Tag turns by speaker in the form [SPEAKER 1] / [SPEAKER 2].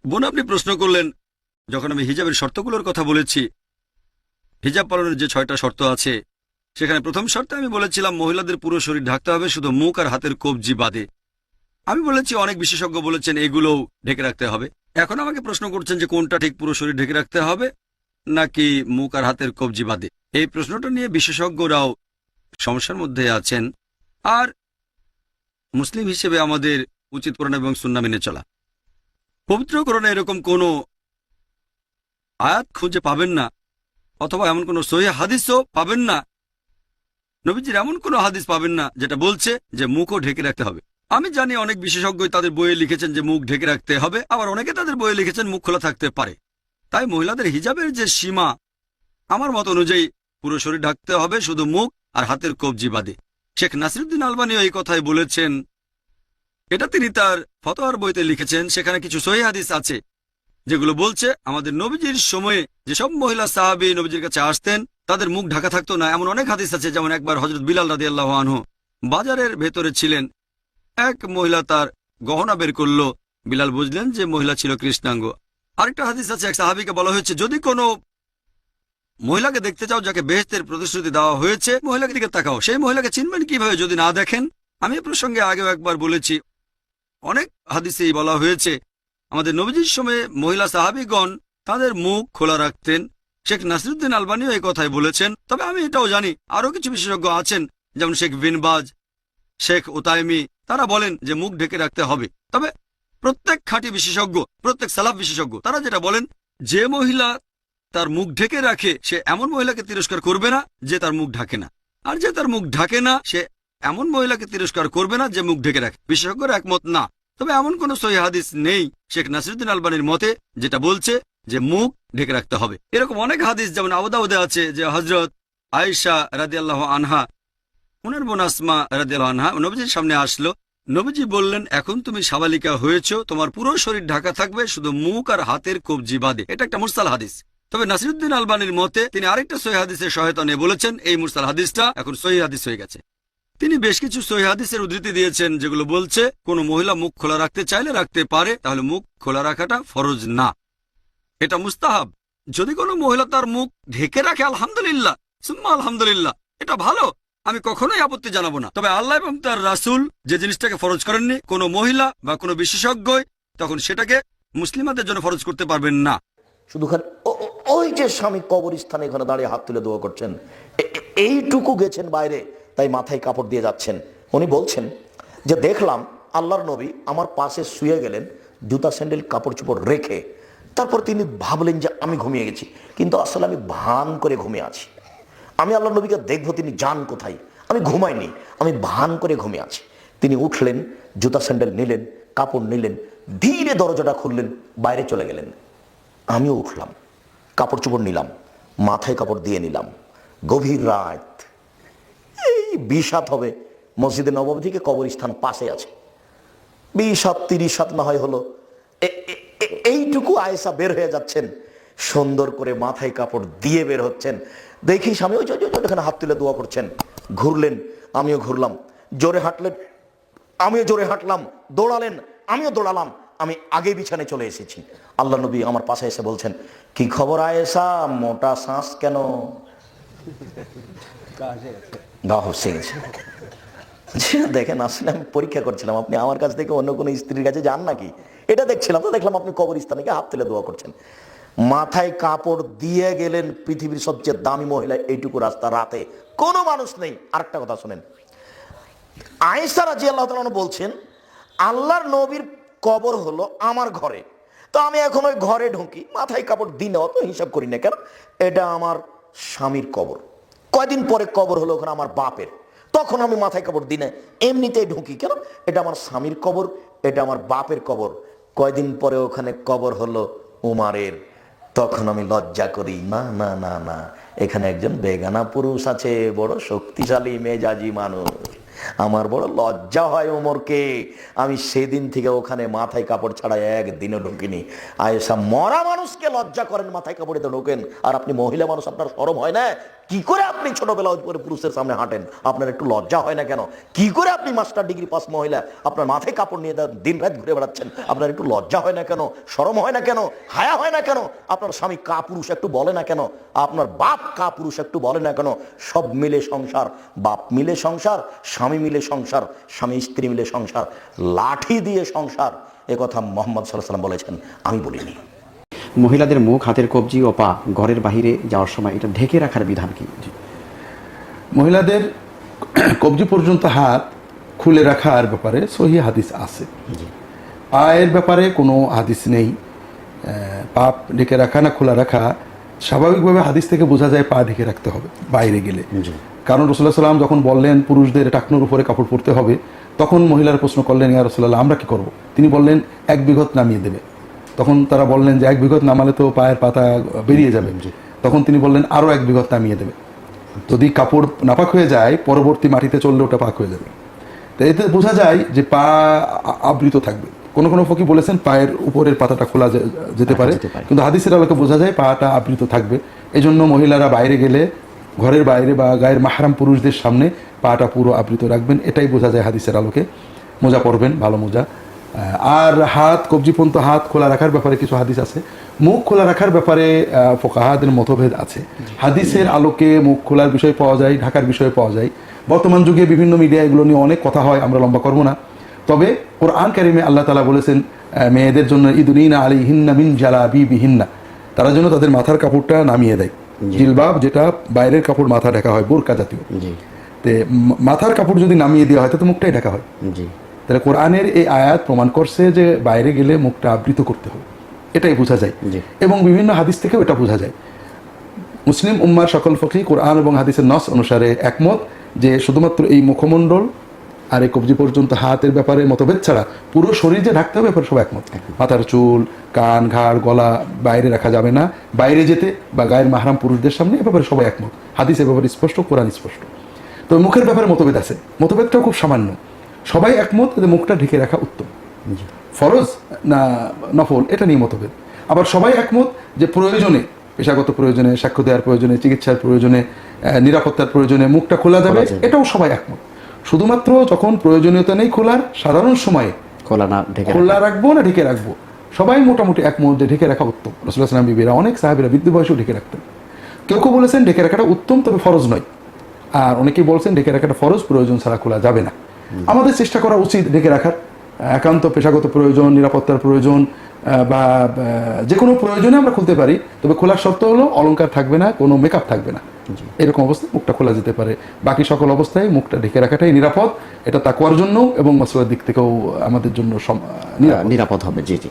[SPEAKER 1] বোন, আপনি প্রশ্ন করলেন যখন আমি হিজাবের শর্তগুলোর কথা বলেছি, হিজাব পালনের যে 6টা শর্ত আছে, সেখানে প্রথম শর্তে আমি বলেছিলাম মহিলাদের পুরো শরীর ঢাকতে হবে, শুধু মুখ আর হাতের কবজি বাদে। আমি বলেছি অনেক বিশেষজ্ঞ বলেছেন এগুলোও ঢেকে রাখতে হবে। এখন আমাকে প্রশ্ন করছেন যে কোনটা ঠিক, পুরো শরীর ঢেকে রাখতে হবে নাকি মুখ আর হাতের কবজি বাদে। এই প্রশ্নটা নিয়ে বিশেষজ্ঞরাও সমস্যার মধ্যে আছেন। আর মুসলিম হিসেবে আমাদের উচিত কোরআন এবং সুন্নাহ মেনে চলা। পবিত্র কোরআনে এরকম কোনো আয়াত খুঁজে পাবেন না, অথবা এমন কোনো সহিহ হাদিসও পাবেন না, নবীজির এমন কোনো হাদিস পাবেন না যেটা বলছে যে মুখও ঢেকে রাখতে হবে। আমি জানি অনেক বিশেষজ্ঞই তাদের বইয়ে লিখেছেন যে মুখ ঢেকে রাখতে হবে, আবার অনেকে তাদের বইয়ে লিখেছেন মুখ খোলা থাকতে পারে। তাই মহিলাদের হিজাবের যে সীমা, আমার মত অনুযায়ী পুরো শরীর ঢাকতে হবে, শুধু মুখ আর হাতের কবজি বাদে। শেখ নাসিরুদ্দিন আলবানীও এই কথাই বলেছেন। এটা তিনি তার ফতোয়ার বইতে লিখেছেন। সেখানে কিছু সহিহ হাদিস আছে যেগুলো বলছে আমাদের নবীজির সময়ে যেসব মহিলা সাহাবী নবীজির কাছে আসতেন তাদের মুখ ঢাকা থাকতো না। এমন অনেক হাদিস আছে, যেমন একবার হযরত বিলাল রাদিয়াল্লাহু আনহু বাজারের ভেতরে ছিলেন, এক মহিলা তার গহনা বের করলো। বিলাল বুঝলেন যে মহিলা ছিল কৃষ্ণাঙ্গ। আরেকটা হাদিস আছে, এক সাহাবীকে বলা হয়েছে যদি কোনো মহিলাকে দেখতে চাও যাকে বেহেশতের প্রতিশ্রুতি দেওয়া হয়েছে, মহিলাকে দিকে তাকাও। সেই মহিলাকে চিনবেন কিভাবে যদি না দেখেন? আমি এ প্রসঙ্গে আগেও একবার বলেছি, অনেক হাদিসেই বলা হয়েছে আমাদের নবীজির সময়ে মহিলা সাহাবীগণ তাদের মুখ খোলা রাখতেন। শেখ নাসিরুদ্দিন আলবানীও এই কথাই বলেছেন। তবে আমি এটাও জানি আরও কিছু বিশেষজ্ঞ আছেন, যেমন শেখ বিন বাজ, শেখ উতাইমি, তারা বলেন যে মুখ ঢেকে রাখতে হবে। তবে প্রত্যেক খাঁটি বিশেষজ্ঞ, প্রত্যেক সালাফ বিশেষজ্ঞ, তারা যেটা বলেন, যে মহিলা তার মুখ ঢেকে রাখে সে এমন মহিলাকে তিরস্কার করবে না যে তার মুখ ঢাকে না, আর যে তার মুখ ঢাকে না সে এমন মহিলাকে তিরস্কার করবে না যে মুখ ঢেকে রাখে। বিশেষজ্ঞরা একমত না। তবে এমন কোন সহিহ হাদিস নেই শেখ নাসিরুদ্দিন আলবানীর মতে যেটা বলছে যে মুখ ঢেকে রাখতে হবে। এরকম অনেক হাদিস যেমন আবু দাউদে আছে যে হযরত আয়েশা রাদিয়াল্লাহু আনহা, ওনার বোন আসমা রাদিয়াল্লাহু আনহা নবীজির সামনে আসলো। নবীজি বললেন, এখন তুমি সাবালিকা হয়েছো, তোমার পুরো শরীর ঢাকা থাকবে, শুধু মুখ আর হাতের কবজি বাদে। এটা একটা মুরসাল হাদিস। তবে নাসিরুদ্দিন আলবানীর মতে তিনি আরেকটা সহিহ হাদিসের সহায়তা নিয়ে বলেছেন এই মুরসাল হাদিসটা এখন সহিহ হাদিস হয়ে গেছে। তিনি বেশ কিছু সহিহ হাদিসের উদ্ধৃতি দিয়েছেন যেগুলো বলছে কোনো মহিলা মুখ খোলা রাখতে চাইলে রাখতে পারে, তাহলে মুখ খোলা রাখাটা ফরজ না, এটা মুস্তাহাব। যদি কোনো মহিলা তার মুখ ঢেকে রাখে, আলহামদুলিল্লাহ, সুম্মা আলহামদুলিল্লাহ, এটা ভালো, আমি কখনোই আপত্তি জানাবো না। তবে আল্লাহ এবং তার রাসূল যে জিনিসটাকে ফরজ করেননি কোনো মহিলা বা কোনো বিশেষজ্ঞই তখন সেটাকে মুসলিমাদের জন্য ফরজ করতে পারবেন না।
[SPEAKER 2] শুধু খালি ওই যে স্বামী কবরস্থানে এখানে দাঁড়িয়ে হাত তুলে দোয়া করছেন, এইটুকু গেছেন বাইরে, তাই মাথায় কাপড় দিয়ে যাচ্ছেন। উনি বলছেন যে দেখলাম আল্লাহর নবী আমার পাশে শুয়ে গেলেন জুতা স্যান্ডেল কাপড় চোপড় রেখে। তারপর তিনি ভাবলেন যে আমি ঘুমিয়ে গেছি, কিন্তু আসলে আমি ভান করে ঘুমিয়ে আছি। আমি আল্লাহর নবীকে দেখবো তিনি যান কোথায়, আমি ঘুমাইনি, আমি ভান করে ঘুমিয়ে আছি। তিনি উঠলেন, জুতা স্যান্ডেল নিলেন, কাপড় নিলেন, ধীরে দরজাটা খুললেন, বাইরে চলে গেলেন। আমিও উঠলাম, কাপড় চোপড় নিলাম, মাথায় কাপড় দিয়ে নিলাম। গভীর রাত, এই 20 হাত হবে, মসজিদে নববী থেকে কবরস্থান পাশে আছে। 20 হাত 30 হাত না হয় হলো। এইটুকু আয়েশা বের হয়ে যাচ্ছেন, সুন্দর করে মাথায় কাপড় দিয়ে বের হচ্ছেন। দেখি স্বামী ওই ওখানে হাত তুলে দোয়া করছেন। ঘুরলেন, আমিও ঘুরলাম। জোরে হাঁটলেন, আমিও জোরে হাঁটলাম। দৌড়ালেন, আমিও দৌড়ালাম। আমি আগে বিছানে চলে এসেছি। আল্লাহ নবী আমার পাশে এসে বলছেন, কি খবর আয়েশা, মোটা শ্বাস কেন? দেখেন, আসলে আমি পরীক্ষা করছিলাম আপনি আমার কাছ থেকে অন্য কোনো স্ত্রীর কাছে যান নাকি, এটা দেখছিলাম। তো দেখলাম আপনি কবরস্থানে গিয়ে হাত তুলে দোয়া করছেন, মাথায় কাপড় দিয়ে গেলেন। পৃথিবীর সবচেয়ে দামি মহিলা, এইটুকু রাস্তা, রাতে কোনো মানুষ নেই। আরেকটা কথা শুনেন, আয়েশা রাদিয়াল্লাহু তাআলা বলছেন আল্লাহর নবীর কবর হলো আমার ঘরে, তো আমি এখন ওই ঘরে ঢুকি, মাথায় কাপড় দিনে অত হিসাব করি না, কেন এটা আমার স্বামীর কবর। কয়দিন পরে কবর হলো ওখানে আমার বাপের, তখন আমি মাথায় কাপড় দিনে এমনিতেই ঢুকি, কেন এটা আমার স্বামীর কবর, এটা আমার বাপের কবর। কয়দিন পরে ওখানে কবর হলো উমারের, তখন আমি লজ্জা করি, না না না না, এখানে একজন বেগানা পুরুষ আছে, বড় শক্তিশালী মেজাজি মানুষ, আমার বড় লজ্জা হয় ওমরকে। আমি সেদিন থেকে ওখানে মাথায় কাপড় ছাড়া একদিনও ঢুকিনি। আয়েশা, মরা মানুষকে লজ্জা করেন, মাথায় কাপড়ে তো ঢোকেন, আর আপনি মহিলা মানুষ, আপনার শরম হয় না? কি করে আপনি ছোট ব্লাউজ পরে পুরুষের সামনে হাঁটেন? আপনার একটু লজ্জা হয় না কেন? কি করে আপনি মাস্টার ডিগ্রি পাস মহিলা আপনার মাথায় কাপড় নিয়ে দিন রাত ঘুরে বেড়াচ্ছেন? আপনার একটু লজ্জা হয় না কেন? শরম হয় না কেন? হায়া হয় না কেন? আপনার স্বামী কা পুরুষ একটু বলে না কেন? আপনার বাপ কা পুরুষ একটু বলে না কেন? সব মিলে সংসার, বাপ মিলে সংসার, স্বামী মিলে সংসার, স্বামী স্ত্রী মিলে সংসার, লাঠি দিয়ে সংসার, এ কথা মোহাম্মদ সাল্লাল্লাহু আলাইহি ওয়াসাল্লাম বলেছেন, আমি বলিনি।
[SPEAKER 3] মহিলাদের মুখ, হাতের কবজি ও পা ঘরের বাহিরে যাওয়ার সময় এটা ঢেকে রাখার বিধান কি?
[SPEAKER 4] মহিলাদের কবজি পর্যন্ত হাত খুলে রাখার ব্যাপারে সহি হাদিস আছে। পায়ের ব্যাপারে কোনো হাদিস নেই। পা ঢেকে রাখা না খোলা রাখা, স্বাভাবিকভাবে হাদিস থেকে বোঝা যায় পা ঢেকে রাখতে হবে বাইরে গেলে। কারণ রাসূলুল্লাহ সাল্লাম যখন বললেন পুরুষদের টাকনুর উপরে কাপড় পরতে হবে, তখন মহিলারা প্রশ্ন করলেন, ইয়া রাসূলুল্লাহ আমরা কি করব? তিনি বললেন 1 বিঘত নামিয়ে দেবে। তখন তারা বললেন যে 1 বিঘত নামালে তো পায়ের পাতা বেরিয়ে যাবে। তখন তিনি বললেন আরো 1 বিঘত নামিয়ে দেবে। যদি কাপড় নাপাক হয়ে যায়, পরবর্তী মাটিতে চললে ওটা পাক হয়ে যাবে। তো এতে বোঝা যায় যে পা আবৃত থাকবে। কোন কোন ফকি বলেছেন পায়ের উপরের পাতাটা খোলা যেতে পারে, কিন্তু হাদিসের আলোকে বোঝা যায় পাটা আবৃত থাকবে। এই জন্য মহিলারা বাইরে গেলে ঘরের বাইরে বা গায়ের মাহরাম পুরুষদের সামনে পাটা পুরো আবৃত রাখবেন, এটাই বোঝা যায় হাদিসের আলোকে। মোজা পরবেন, ভালো মোজা। আর হাত কবজি পর্যন্ত হাত খোলা রাখার ব্যাপারে কিছু হাদিস আছে। মুখ খোলা রাখার ব্যাপারে ফুকাহাদের মতভেদ আছে। হাদিসের আলোকে মুখ খোলার বিষয় পাওয়া যায়, ঢাকার বিষয় পাওয়া যায়। বর্তমান যুগে বিভিন্ন মিডিয়া এগুলো নিয়ে অনেক কথা হয়, আমরা লম্বা করবো না। তবে কোরআন কারিমে আল্লাহ তাআলা বলেছেন মেয়েদের জন্য ইদুনিনা আলাইহিন্না মিন জালাবিবিহিন্না, তারা যেন তাদের মাথার কাপড়টা নামিয়ে দেয়। জিলবাব যেটা বাইরের কাপড়, মাথা ঢাকা হয়, বোরকা জাতীয়। তে মাথার কাপড় যদি নামিয়ে দেওয়া হয় তাতে মুখটাই ঢাকা হয়। তাহলে কোরআনের এই আয়াত প্রমাণ করছে যে বাইরে গেলে মুখটা আবৃত করতে হবে, এটাই বোঝা যায়। এবং বিভিন্ন হাদিস থেকেও এটা বোঝা যায়। মুসলিম উম্মার সকল ফকি কোরআন এবং হাদিসের নস অনুসারে একমত যে শুধুমাত্র এই মুখমণ্ডল আর এই কবজি পর্যন্ত হাতের ব্যাপারে মতভেদ ছাড়া পুরো শরীর যে ঢাকতে হবে ব্যাপারে সবাই একমত। মাথার চুল, কান, ঘাড়, গলা বাইরে রাখা যাবে না, বাইরে যেতে বা গায়ের মাহরাম পুরুষদের সামনে, এ ব্যাপারে সবাই একমত। হাদিসের ব্যাপারে স্পষ্ট, কোরআন স্পষ্ট। তো মুখের ব্যাপারে মতভেদ আছে, মতভেদটাও খুব সামান্য। সবাই একমত যে মুখটা ঢেকে রাখা উত্তম, ফরজ না নফল, এটা নিয়ে মতভেদ। আবার সবাই একমত যে প্রয়োজনে, পেশাগত প্রয়োজনে, সাক্ষ্য দেওয়ার প্রয়োজনে, চিকিৎসার প্রয়োজনে, নিরাপত্তার প্রয়োজনে মুখটা খোলা যাবে, এটাও সবাই একমত। শুধুমাত্র যখন প্রয়োজনীয়তা নেই খোলার, সাধারণ সময়ে খোলা রাখবো না ঢেকে রাখবো, সবাই মোটামুটি একমত যে ঢেকে রাখা উত্তম। রাসূলুল্লাহ সাল্লাল্লাহু আলাইহি ওয়াসাল্লাম বিবিরা, অনেক সাহাবীরা বৃদ্ধ বয়সেও ঢেকে রাখতেন। কেউ কেউ বলেছেন ঢেকে রাখাটা উত্তম, তবে ফরজ নয়। আর অনেকেই বলছেন ঢেকে রাখাটা ফরজ, প্রয়োজন ছাড়া খোলা যাবে না। আমাদের চেষ্টা করা উচিত ঢেকে রাখার। একান্ত পেশাগত প্রয়োজন, নিরাপত্তার প্রয়োজন বা যে কোনো প্রয়োজনে আমরা খুলতে পারি, তবে খোলার শর্ত হলো অলংকার থাকবে না, কোনো মেকআপ থাকবে না। এরকম অবস্থায় মুখটা খোলা যেতে পারে। বাকি সকল অবস্থায় মুখটা ঢেকে রাখাটাই নিরাপদ। এটা তাকওয়ার জন্য এবং মাসলার দিক থেকেও আমাদের জন্য
[SPEAKER 3] নিরাপদ হবে। জি জি।